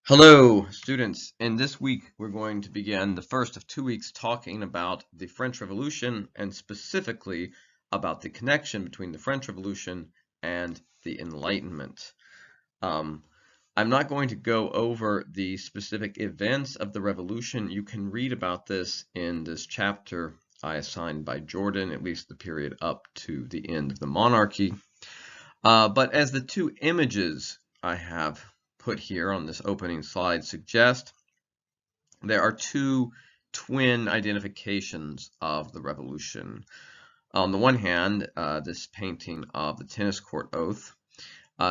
Hello, students. In this week, we're going to begin the first of 2 weeks talking about the French Revolution and specifically about the connection between the French Revolution and the Enlightenment. I'm not going to go over the specific events of the revolution. You can read about this in this chapter I assigned by Jordan, at least the period up to the end of the monarchy. But as the two images I have put here on this opening slide suggest, there are two twin identifications of the revolution. On the one hand, this painting of the tennis court oath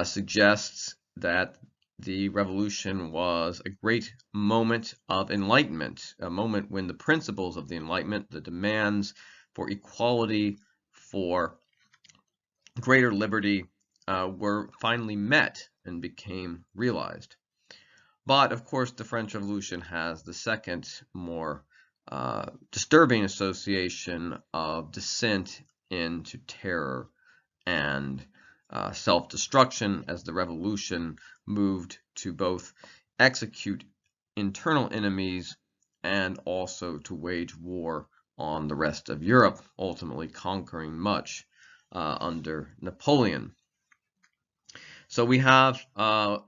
suggests that the revolution was a great moment of enlightenment, a moment when the principles of the Enlightenment, the demands for equality, for greater liberty, were finally met and became realized. But of course, the French Revolution has the second, more disturbing association of descent into terror and self-destruction, as the revolution moved to both execute internal enemies and also to wage war on the rest of Europe, ultimately conquering much under Napoleon. So we have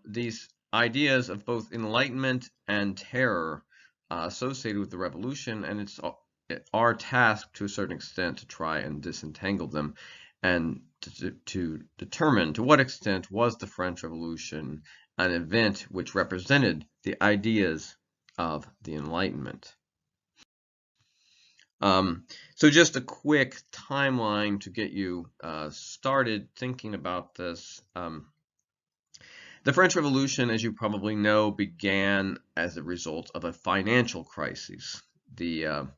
these ideas of both enlightenment and terror associated with the revolution, and it's our task to a certain extent to try and disentangle them and to determine to what extent was the French Revolution an event which represented the ideas of the Enlightenment. So just a quick timeline to get you started thinking about this. The French Revolution, as you probably know, began as a result of a financial crisis. The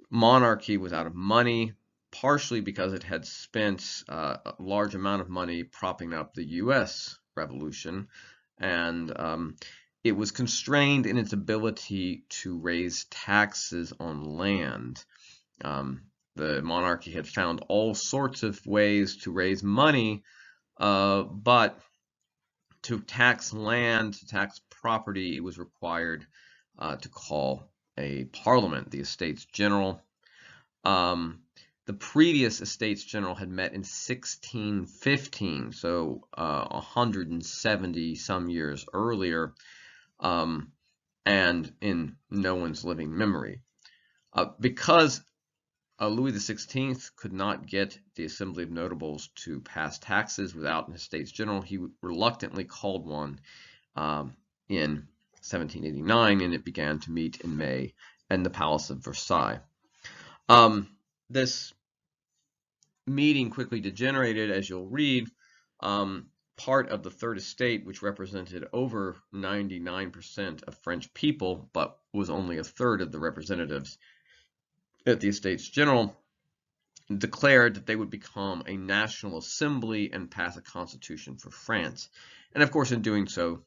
monarchy was out of money, partially because it had spent a large amount of money propping up the U.S. Revolution, and it was constrained in its ability to raise taxes on land. The monarchy had found all sorts of ways to raise money, but to tax land, to tax property, it was required to call a parliament, the Estates General. The previous Estates General had met in 1615, so 170 some years earlier, and in no one's living memory. Because Louis XVI could not get the Assembly of Notables to pass taxes without an Estates General, he reluctantly called one in 1789, and it began to meet in May in the Palace of Versailles. This meeting quickly degenerated, as you'll read. Part of the Third Estate, which represented over 99% of French people, but was only a third of the representatives at the Estates General, declared that they would become a national assembly and pass a constitution for France. And of course, in doing so,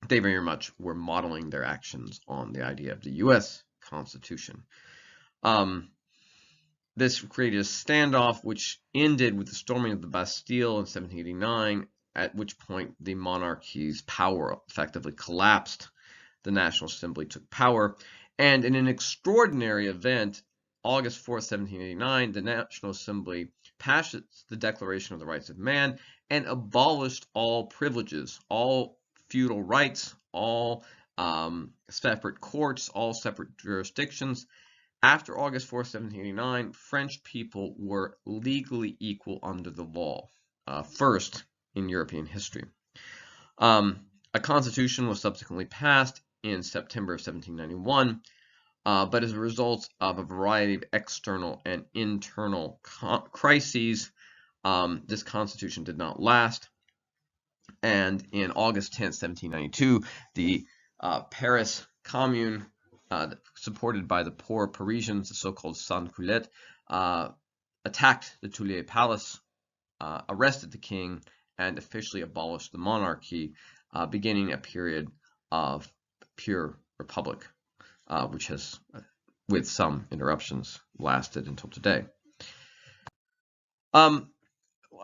they very much were modeling their actions on the idea of the U.S. Constitution. This created a standoff which ended with the storming of the Bastille in 1789, at which point the monarchy's power effectively collapsed. The National Assembly took power, and in an extraordinary event, August 4th, 1789, the National Assembly passed the Declaration of the Rights of Man and abolished all privileges, all feudal rights, all separate courts, all separate jurisdictions. After August 4th, 1789, French people were legally equal under the law, first in European history. A constitution was subsequently passed in September of 1791, but as a result of a variety of external and internal crises, this constitution did not last. And in August 10th, 1792, the Paris Commune, supported by the poor Parisians, the so-called sans-culottes, attacked the Tuileries Palace, arrested the king, and officially abolished the monarchy, beginning a period of pure republic, which has, with some interruptions, lasted until today. I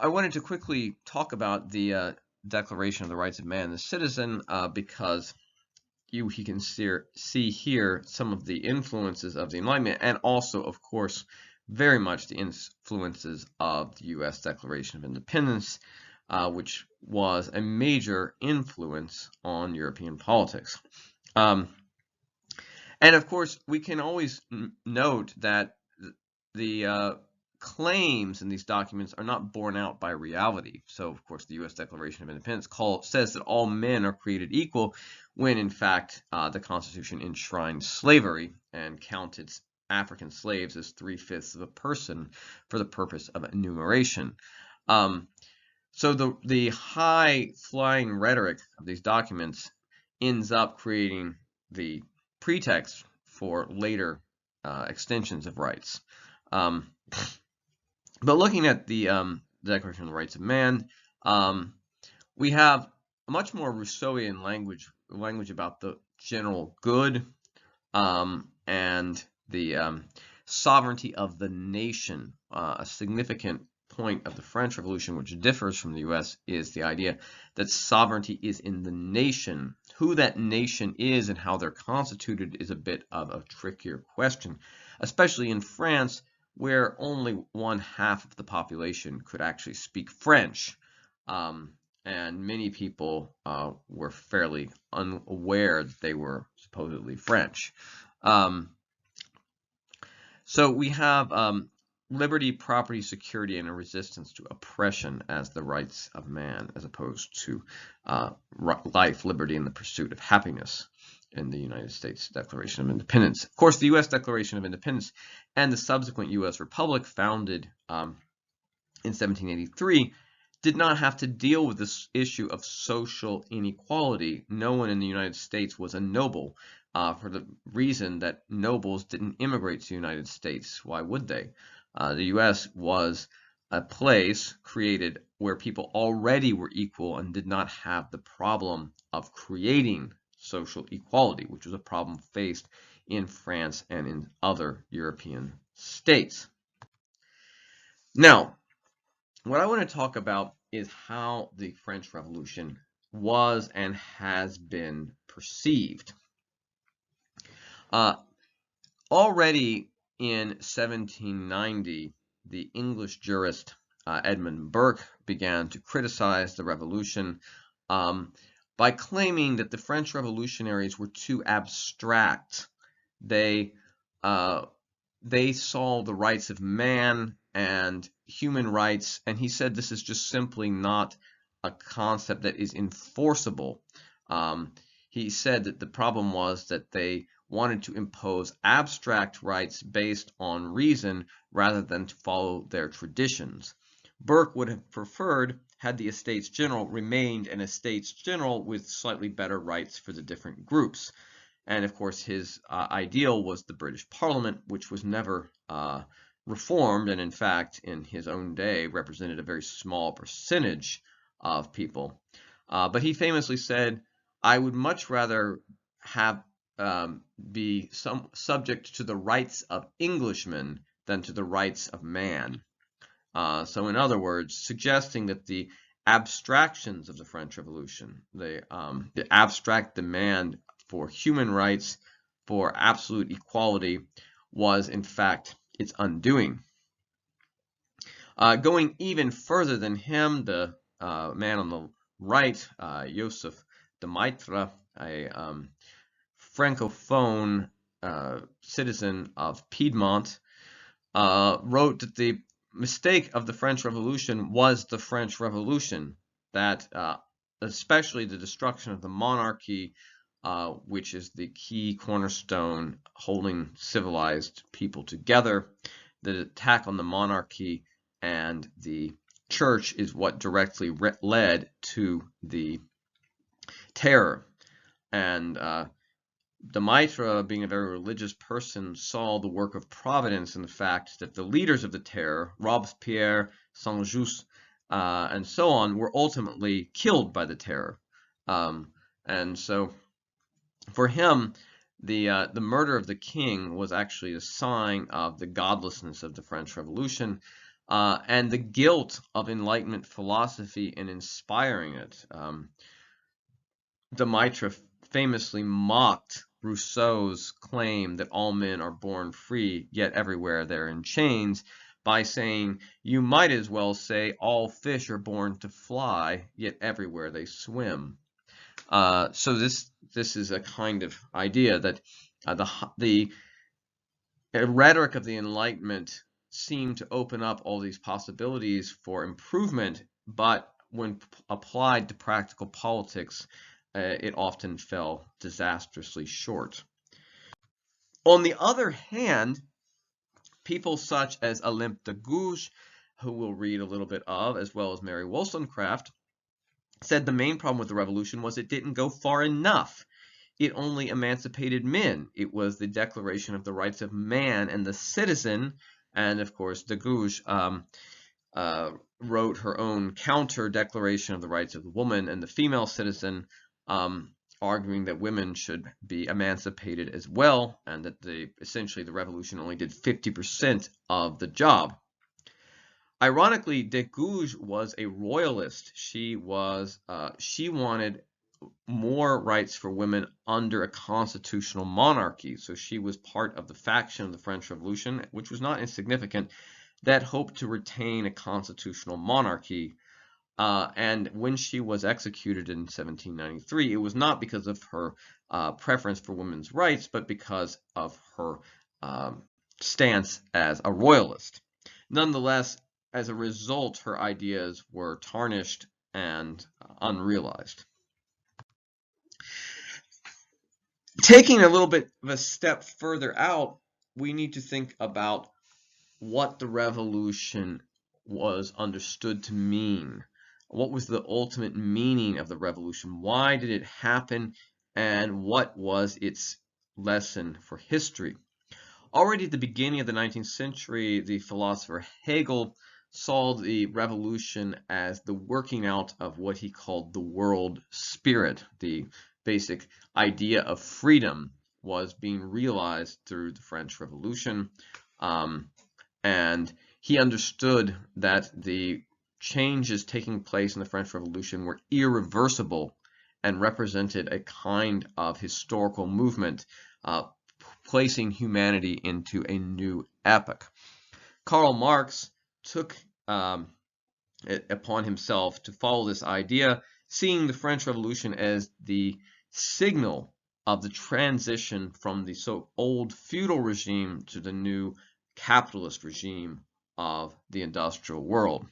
wanted to quickly talk about the Declaration of the Rights of Man and the Citizen because he can see here some of the influences of the Enlightenment, and also, of course, very much the influences of the U.S. Declaration of Independence, which was a major influence on European politics. And of course, we can always note that the claims in these documents are not borne out by reality. So, of course, the U.S. Declaration of Independence says that all men are created equal, when in fact the Constitution enshrined slavery and counted African slaves as 3/5 of a person for the purpose of enumeration. So the high-flying rhetoric of these documents ends up creating the pretext for later extensions of rights. But looking at the Declaration of the Rights of Man, we have a much more Rousseauian language about the general good and the sovereignty of the nation. A significant point of the French Revolution, which differs from the U.S., is the idea that sovereignty is in the nation. Who that nation is and how they're constituted is a bit of a trickier question, especially in France, where only 1/2 of the population could actually speak French, and many people were fairly unaware that they were supposedly French. So we have liberty, property, security, and a resistance to oppression as the rights of man, as opposed to life, liberty, and the pursuit of happiness in the United States Declaration of Independence. Of course, the U.S. Declaration of Independence and the subsequent U.S. Republic, founded in 1783, did not have to deal with this issue of social inequality. No one in the United States was a noble, for the reason that nobles didn't immigrate to the United States. Why would they? The U.S. was a place created where people already were equal and did not have the problem of creating social equality, which was a problem faced in France and in other European states. Now, what I want to talk about is how the French Revolution was and has been perceived. Already in 1790, the English jurist Edmund Burke began to criticize the revolution by claiming that the French revolutionaries were too abstract. They saw the rights of man and human rights, and he said this is just simply not a concept that is enforceable. He said that the problem was that they wanted to impose abstract rights based on reason rather than to follow their traditions. Burke would have preferred had the Estates General remained an Estates General with slightly better rights for the different groups. And of course, his ideal was the British Parliament, which was never reformed, and in fact, in his own day, represented a very small percentage of people. But he famously said, "I would much rather have be subject to the rights of Englishmen than to the rights of man." So in other words, suggesting that the abstractions of the French Revolution, the abstract demand for human rights, for absolute equality, was in fact its undoing. Going even further than him, the man on the right, Joseph de Maistre, a Francophone citizen of Piedmont, wrote that the mistake of the French Revolution was the French Revolution, that especially the destruction of the monarchy, which is the key cornerstone holding civilized people together, the attack on the monarchy and the church is what directly led to the terror. And de Maistre, being a very religious person, saw the work of Providence in the fact that the leaders of the terror, Robespierre, Saint-Just, and so on, were ultimately killed by the terror. And so, for him, the murder of the king was actually a sign of the godlessness of the French Revolution. and the guilt of Enlightenment philosophy in inspiring it. De Maistre famously mocked Rousseau's claim that all men are born free, yet everywhere they're in chains, by saying, you might as well say all fish are born to fly, yet everywhere they swim. So this is a kind of idea that the rhetoric of the Enlightenment seemed to open up all these possibilities for improvement, but when applied to practical politics, it often fell disastrously short. On the other hand, people such as Olympe de Gouges, who we'll read a little bit of, as well as Mary Wollstonecraft, said the main problem with the revolution was it didn't go far enough. It only emancipated men. It was the Declaration of the Rights of Man and the Citizen, and of course de Gouges wrote her own counter Declaration of the Rights of the Woman and the Female Citizen, arguing that women should be emancipated as well, and that essentially the revolution only did 50% of the job. Ironically, de Gouges was a royalist. She wanted more rights for women under a constitutional monarchy. So she was part of the faction of the French Revolution, which was not insignificant, that hoped to retain a constitutional monarchy. And when she was executed in 1793, it was not because of her preference for women's rights, but because of her stance as a royalist. Nonetheless, as a result, her ideas were tarnished and unrealized. Taking a little bit of a step further out, we need to think about what the revolution was understood to mean. What was the ultimate meaning of the revolution? Why did it happen? And what was its lesson for history? Already at the beginning of the 19th century, the philosopher Hegel saw the revolution as the working out of what he called the world spirit. The basic idea of freedom was being realized through the French Revolution. And he understood that the changes taking place in the French Revolution were irreversible and represented a kind of historical movement, placing humanity into a new epoch. Karl Marx took it upon himself to follow this idea, seeing the French Revolution as the signal of the transition from the old feudal regime to the new capitalist regime of the industrial world.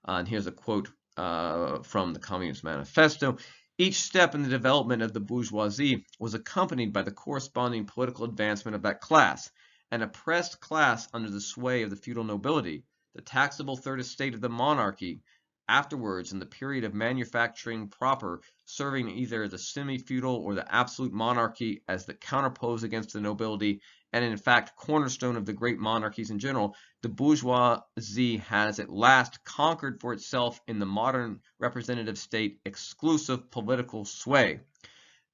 And here's a quote from the Communist Manifesto. Each step in the development of the bourgeoisie was accompanied by the corresponding political advancement of that class, an oppressed class under the sway of the feudal nobility, the taxable third estate of the monarchy, afterwards in the period of manufacturing proper, serving either the semi-feudal or the absolute monarchy as the counterpose against the nobility, and in fact cornerstone of the great monarchies in general, the bourgeoisie has at last conquered for itself in the modern representative state exclusive political sway.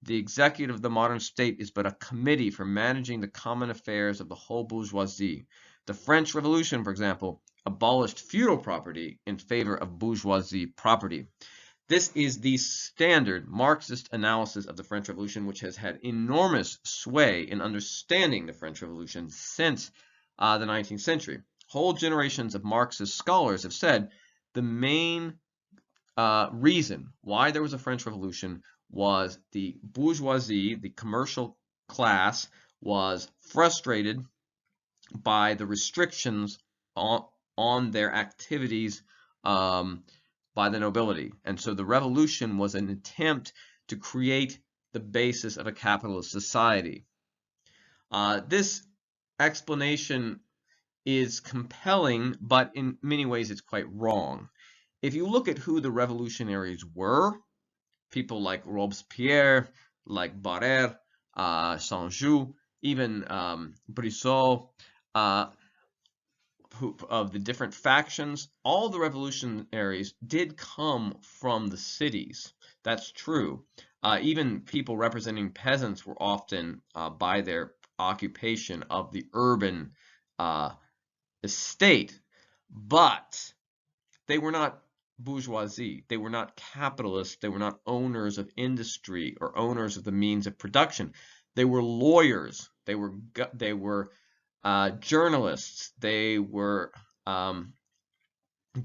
The executive of the modern state is but a committee for managing the common affairs of the whole bourgeoisie. The French Revolution, for example, abolished feudal property in favor of bourgeoisie property. This is the standard Marxist analysis of the French Revolution, which has had enormous sway in understanding the French Revolution since the 19th century. Whole generations of Marxist scholars have said the main reason why there was a French Revolution was the bourgeoisie, the commercial class, was frustrated by the restrictions on their activities by the nobility. And so the revolution was an attempt to create the basis of a capitalist society. This explanation is compelling, but in many ways it's quite wrong. If you look at who the revolutionaries were, people like Robespierre, like Barrère, Saint-Just, even Brissot, of the different factions, all the revolutionaries did come from the cities. That's true. Even people representing peasants were often, by their occupation, of the urban estate. but they were not bourgeoisie. They were not capitalists. They were not owners of industry or owners of the means of production. They were lawyers. They were journalists. They were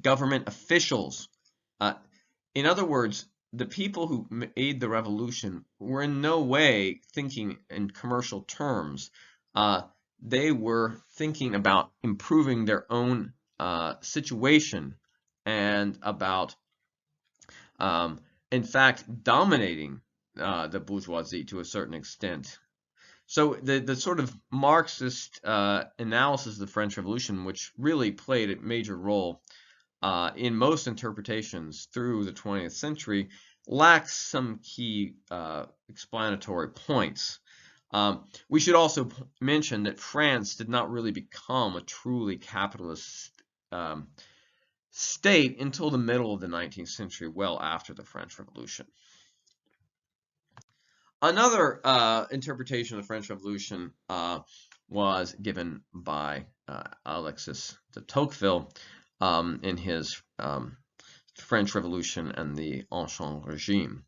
government officials. In other words, the people who made the revolution were in no way thinking in commercial terms. They were thinking about improving their own situation and about, in fact, dominating the bourgeoisie to a certain extent. So the sort of Marxist analysis of the French Revolution, which really played a major role in most interpretations through the 20th century, lacks some key explanatory points. We should also mention that France did not really become a truly capitalist state until the middle of the 19th century, well after the French Revolution. Another interpretation of the French Revolution was given by Alexis de Tocqueville in his French Revolution and the Ancien Regime.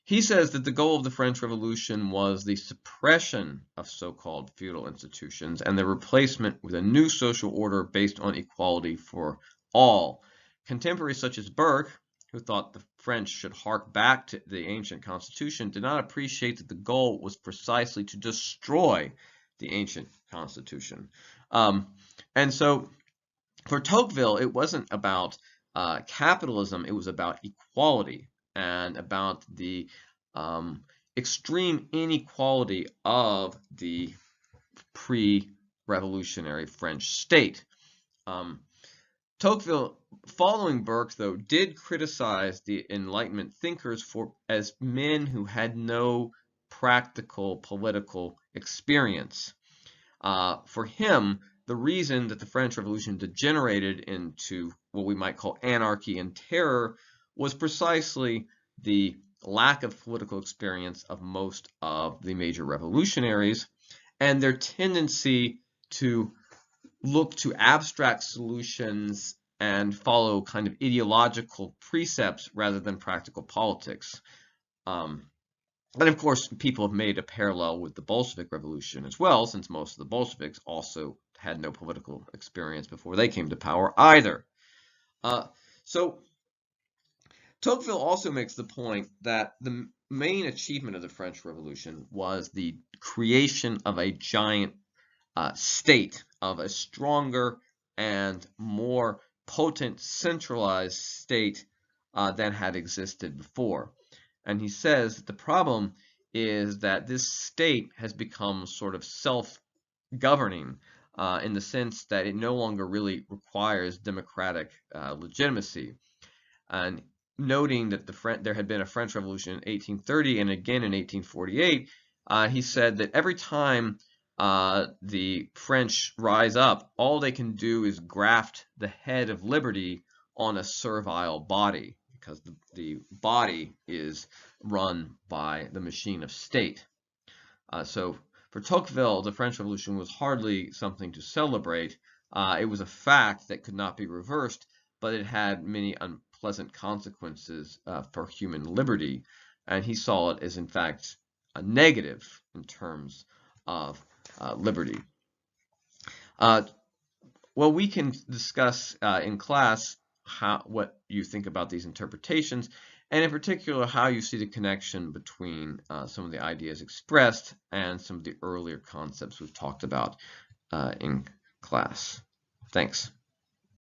He says that the goal of the French Revolution was the suppression of so-called feudal institutions and their replacement with a new social order based on equality for all. Contemporaries such as Burke, who thought the French should hark back to the ancient constitution, did not appreciate that the goal was precisely to destroy the ancient constitution. And so for Tocqueville, it wasn't about capitalism, it was about equality and about the extreme inequality of the pre-revolutionary French state. Tocqueville, following Burke, though, did criticize the Enlightenment thinkers as men who had no practical political experience. For him, the reason that the French Revolution degenerated into what we might call anarchy and terror was precisely the lack of political experience of most of the major revolutionaries and their tendency to look to abstract solutions and follow kind of ideological precepts rather than practical politics. And of course, people have made a parallel with the Bolshevik Revolution as well, since most of the Bolsheviks also had no political experience before they came to power either. So Tocqueville also makes the point that the main achievement of the French Revolution was the creation of a giant state, of a stronger and more potent centralized state than had existed before. And he says that the problem is that this state has become sort of self-governing in the sense that it no longer really requires democratic legitimacy. And noting that there had been a French Revolution in 1830 and again in 1848, he said that every time the French rise up, all they can do is graft the head of liberty on a servile body, because the body is run by the machine of state. So for Tocqueville, the French Revolution was hardly something to celebrate. It was a fact that could not be reversed, but it had many unpleasant consequences for human liberty, and he saw it as, in fact, a negative in terms of liberty. Well, we can discuss in class what you think about these interpretations, and in particular how you see the connection between some of the ideas expressed and some of the earlier concepts we've talked about in class. Thanks.